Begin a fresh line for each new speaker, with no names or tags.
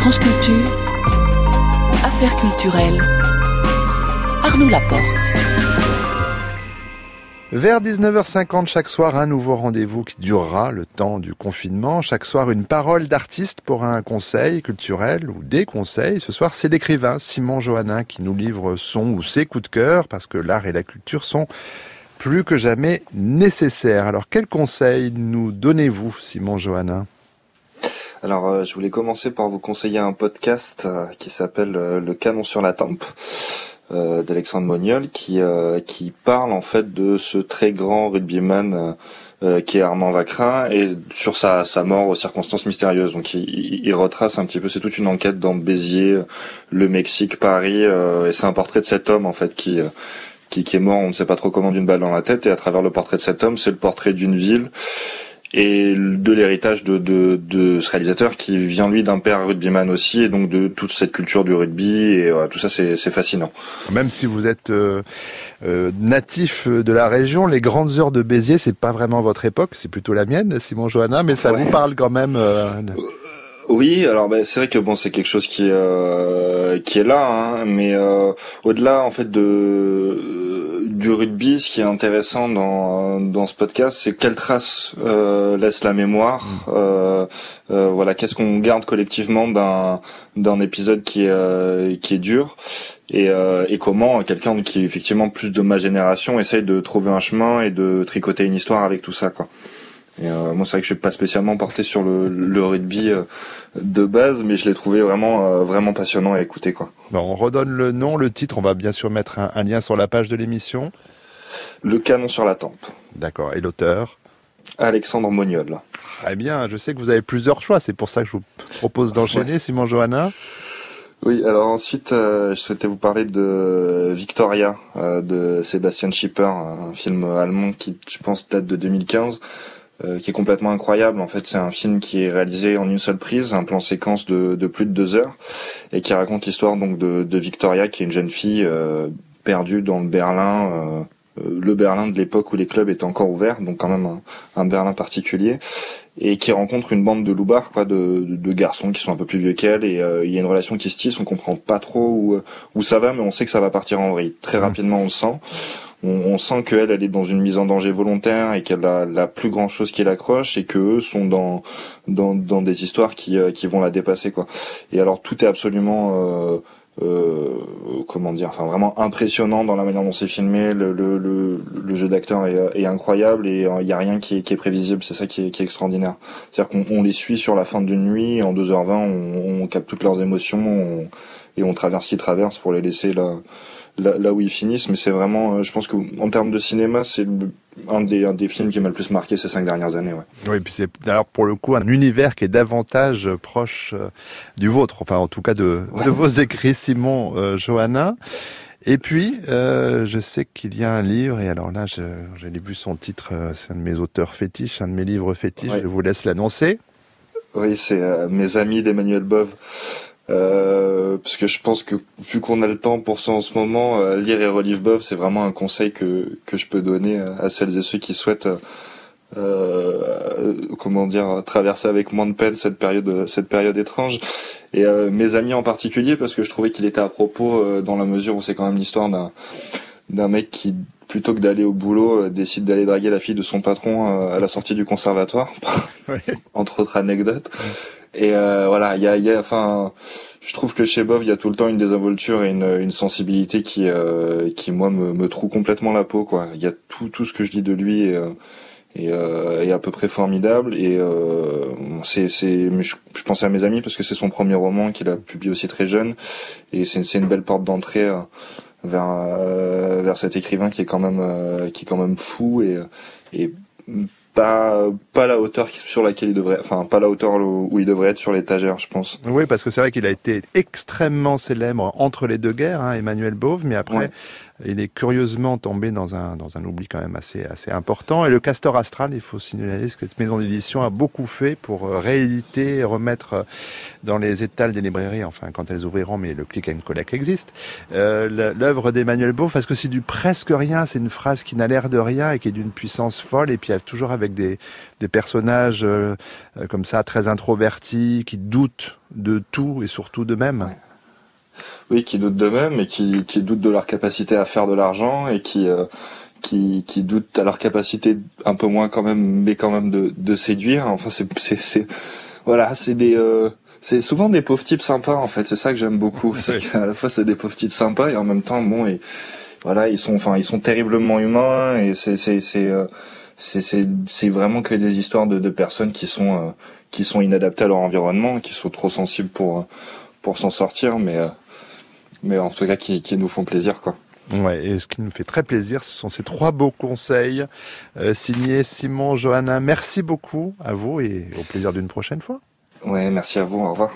France Culture, Affaires culturelles, Arnaud Laporte.
Vers 19h50 chaque soir, un nouveau rendez-vous qui durera le temps du confinement. Chaque soir, une parole d'artiste pour un conseil culturel ou des conseils. Ce soir, c'est l'écrivain Simon Johannin qui nous livre son ou ses coups de cœur parce que l'art et la culture sont plus que jamais nécessaires. Alors, quels conseils nous donnez-vous, Simon Johannin ?
Alors, je voulais commencer par vous conseiller un podcast qui s'appelle Le Canon sur la tempe. D'Alexandre Moniol qui parle en fait de ce très grand rugbyman qui est Armand Vacrin et sur sa mort aux circonstances mystérieuses. Donc il retrace un petit peu, c'est toute une enquête dans Béziers, le Mexique, Paris, et c'est un portrait de cet homme en fait qui est mort, on ne sait pas trop comment, d'une balle dans la tête, et à travers le portrait de cet homme, c'est le portrait d'une ville et de l'héritage de ce réalisateur qui vient lui d'un père rugbyman aussi, et donc de toute cette culture du rugby, et tout ça c'est fascinant.
Même si vous êtes natif de la région, les grandes heures de Béziers, c'est pas vraiment votre époque, c'est plutôt la mienne, Simon Johannin, mais ça vous parle quand même.
Oui, alors c'est vrai que bon, c'est quelque chose qui est là, hein, mais au-delà en fait du rugby, ce qui est intéressant dans ce podcast, c'est quelle trace laisse la mémoire. Voilà, qu'est-ce qu'on garde collectivement d'un épisode qui est dur, et comment quelqu'un qui est effectivement plus de ma génération essaye de trouver un chemin et de tricoter une histoire avec tout ça, quoi. Et moi, c'est vrai que je suis pas spécialement porté sur le rugby de base, mais je l'ai trouvé vraiment passionnant à écouter, quoi.
Bon, on redonne le nom, le titre, on va bien sûr mettre un lien sur la page de l'émission.
Le Canon sur la tempe.
D'accord, et l'auteur ?
Alexandre Moniol.
Très bien, je sais que vous avez plusieurs choix, c'est pour ça que je vous propose d'enchaîner, Simon Johannin.
Oui, alors ensuite, je souhaitais vous parler de Victoria, de Sebastian Schipper, un film allemand qui, je pense, date de 2015. Qui est complètement incroyable. En fait, c'est un film qui est réalisé en une seule prise, un plan séquence de plus de 2 heures, et qui raconte l'histoire donc de Victoria, qui est une jeune fille perdue dans le Berlin de l'époque où les clubs étaient encore ouverts, donc quand même un Berlin particulier, et qui rencontre une bande de loupards, quoi, de garçons qui sont un peu plus vieux qu'elle, et il y a une relation qui se tisse. On comprend pas trop où ça va, mais on sait que ça va partir en vrille. Très rapidement, on le sent. On sent qu'elle est dans une mise en danger volontaire, et qu'elle a la plus grande chose qui l'accroche, et qu'eux sont dans des histoires qui vont la dépasser, quoi. Et alors tout est absolument comment dire, enfin vraiment impressionnant dans la manière dont c'est filmé. Le jeu d'acteur est incroyable, et il y a rien qui est prévisible. C'est ça qui est extraordinaire. C'est-à-dire qu'on les suit sur la fin d'une nuit, et en 2h20 on capte toutes leurs émotions, et on traverse ce qu'ils traversent pour les laisser là où ils finissent. Mais c'est vraiment, je pense que en termes de cinéma, c'est un des films qui m'a le plus marqué ces 5 dernières années. Ouais.
Oui, puis c'est d'ailleurs pour le coup un univers qui est davantage proche du vôtre, enfin en tout cas de vos écrits, Simon Johannin. Et puis, je sais qu'il y a un livre, et alors là, j'ai vu son titre, c'est un de mes auteurs fétiches, un de mes livres fétiches, Je vous laisse l'annoncer.
Oui, c'est Mes amis d'Emmanuel Bove. Parce que je pense que vu qu'on a le temps pour ça en ce moment, lire et relire Bove, c'est vraiment un conseil que je peux donner à celles et ceux qui souhaitent traverser avec moins de peine cette période étrange. Et Mes amis en particulier, parce que je trouvais qu'il était à propos dans la mesure où c'est quand même l'histoire d'un mec qui, plutôt que d'aller au boulot, décide d'aller draguer la fille de son patron à la sortie du conservatoire, entre autres anecdotes. Et voilà, il y a enfin, je trouve que chez Bove il y a tout le temps une désinvolture et une sensibilité qui moi me troue complètement la peau, quoi. Il y a tout ce que je dis de lui est à peu près formidable, et je pensais à Mes amis parce que c'est son premier roman qu'il a publié aussi très jeune, et c'est une belle porte d'entrée vers cet écrivain qui est quand même fou, et pas la hauteur sur laquelle il devrait, enfin pas la hauteur où il devrait être sur l'étagère, je pense.
Oui, parce que c'est vrai qu'il a été extrêmement célèbre entre les deux guerres, Emmanuel Bove, mais après Il est curieusement tombé dans un oubli quand même assez important. Et le Castor Astral, il faut signaler que cette maison d'édition a beaucoup fait pour rééditer et remettre dans les étals des librairies, enfin quand elles ouvriront, mais le click and collect existe, l'œuvre d'Emmanuel Beauve, parce que c'est du presque rien, c'est une phrase qui n'a l'air de rien et qui est d'une puissance folle, et puis il y a toujours avec des personnages comme ça, très introvertis, qui doutent de tout et surtout d'eux-mêmes.
Ouais. Oui, qui doutent d'eux-mêmes et qui doutent de leur capacité à faire de l'argent et qui doutent à leur capacité un peu moins quand même, mais quand même de séduire. Enfin, voilà, c'est souvent des pauvres types sympas en fait. C'est ça que j'aime beaucoup. C'est qu'à la fois c'est des pauvres types sympas et en même temps bon et voilà ils sont terriblement humains et c'est vraiment que des histoires de personnes qui sont inadaptées à leur environnement, qui sont trop sensibles pour s'en sortir, mais en tout cas qui nous font plaisir quoi.
Ouais, et ce qui nous fait très plaisir, ce sont ces 3 beaux conseils signés Simon Johannin. Merci beaucoup à vous et au plaisir d'une prochaine fois.
Ouais, merci à vous, au revoir.